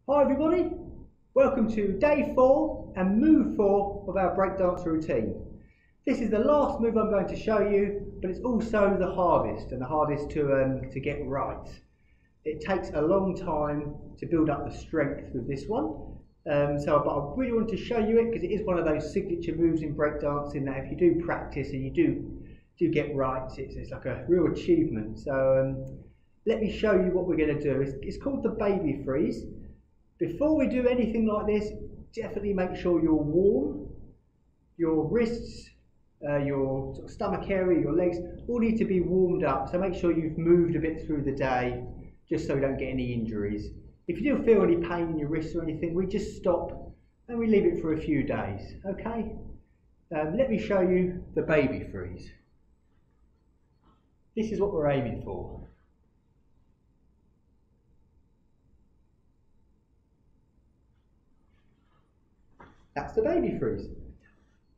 Hi everybody, welcome to day 4 and move 4 of our breakdance routine. This is the last move I'm going to show you, but it's also the hardest to get right. It takes a long time to build up the strength with this one, but I really want to show you it because it is one of those signature moves in breakdancing that if you do practice and you do get right, it's like a real achievement. So let me show you what we're going to do. It's called the baby freeze. Before we do anything like this, definitely make sure you're warm. Your wrists, your stomach area, your legs all need to be warmed up. So make sure you've moved a bit through the day, just so you don't get any injuries. If you do feel any pain in your wrists or anything, we just stop and we leave it for a few days. Okay? Let me show you the baby freeze. This is what we're aiming for. That's the baby freeze.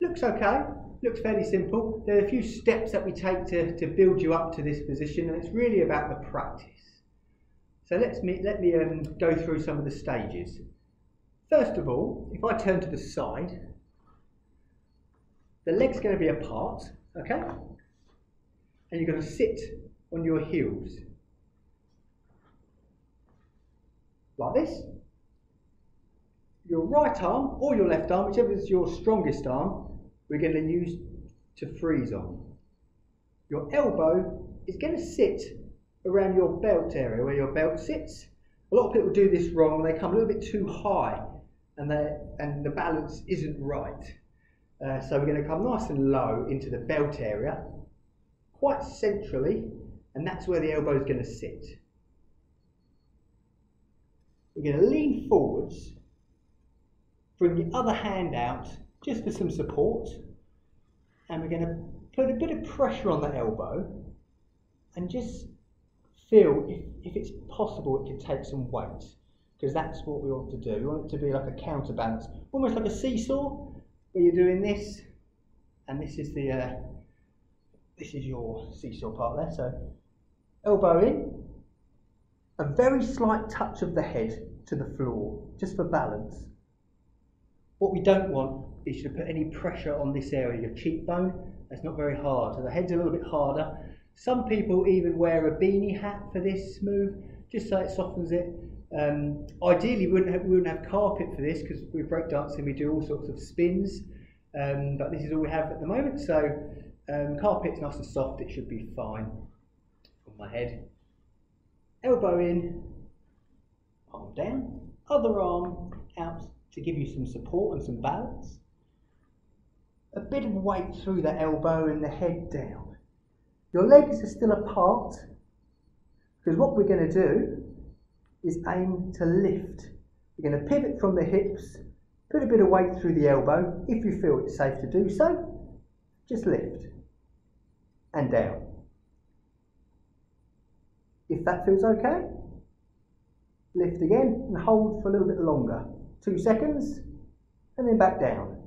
Looks okay, looks fairly simple. There are a few steps that we take to build you up to this position, and it's really about the practice. So let me go through some of the stages. First of all, if I turn to the side, the leg's going to be apart, okay? And you're going to sit on your heels. Like this. Your right arm or your left arm, whichever is your strongest arm, we're going to use to freeze on. Your elbow is going to sit around your belt area, where your belt sits. A lot of people do this wrong. They come a little bit too high and the balance isn't right. So we're going to come nice and low into the belt area, quite centrally, and that's where the elbow is going to sit. We're going to lean forwards. Bring the other hand out just for some support, and we're going to put a bit of pressure on the elbow and just feel if it's possible it can take some weight, because that's what we want to do. We want it to be like a counterbalance, almost like a seesaw, where you're doing this, and this is your seesaw part there. So elbow in, a very slight touch of the head to the floor, just for balance. What we don't want is to put any pressure on this area, your cheekbone. That's not very hard. So the head's a little bit harder. Some people even wear a beanie hat for this move, just so it softens it. Ideally, we wouldn't have carpet for this, because with breakdancing we do all sorts of spins, but this is all we have at the moment. So carpet's nice and soft, it should be fine on my head. Elbow in, arm down, other arm out, to give you some support and some balance. A bit of weight through the elbow and the head down. Your legs are still apart, because what we're going to do is aim to lift. We're going to pivot from the hips, put a bit of weight through the elbow. If you feel it's safe to do so, just lift and down. If that feels okay, lift again and hold for a little bit longer. 2 seconds, and then back down.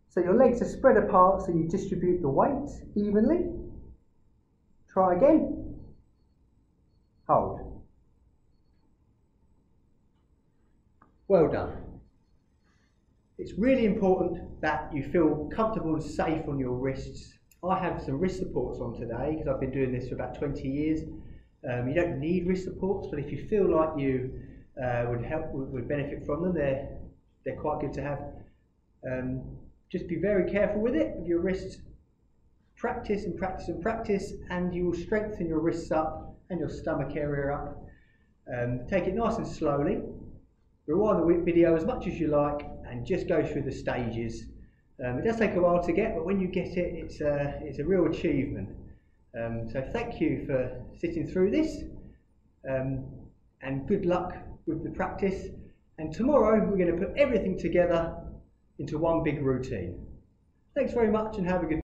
So your legs are spread apart, so you distribute the weight evenly. Try again. Hold. Well done. It's really important that you feel comfortable and safe on your wrists. I have some wrist supports on today, because I've been doing this for about 20 years. You don't need wrist supports, but if you feel like you would benefit from them, they're quite good to have. Just be very careful with it, with your wrists. Practice and practice and practice, and you will strengthen your wrists up and your stomach area up. Take it nice and slowly. Rewind the video as much as you like and just go through the stages. It does take a while to get, but when you get it, it's a real achievement. So thank you for sitting through this, and good luck with the practice. And tomorrow we're going to put everything together into one big routine. Thanks very much and have a good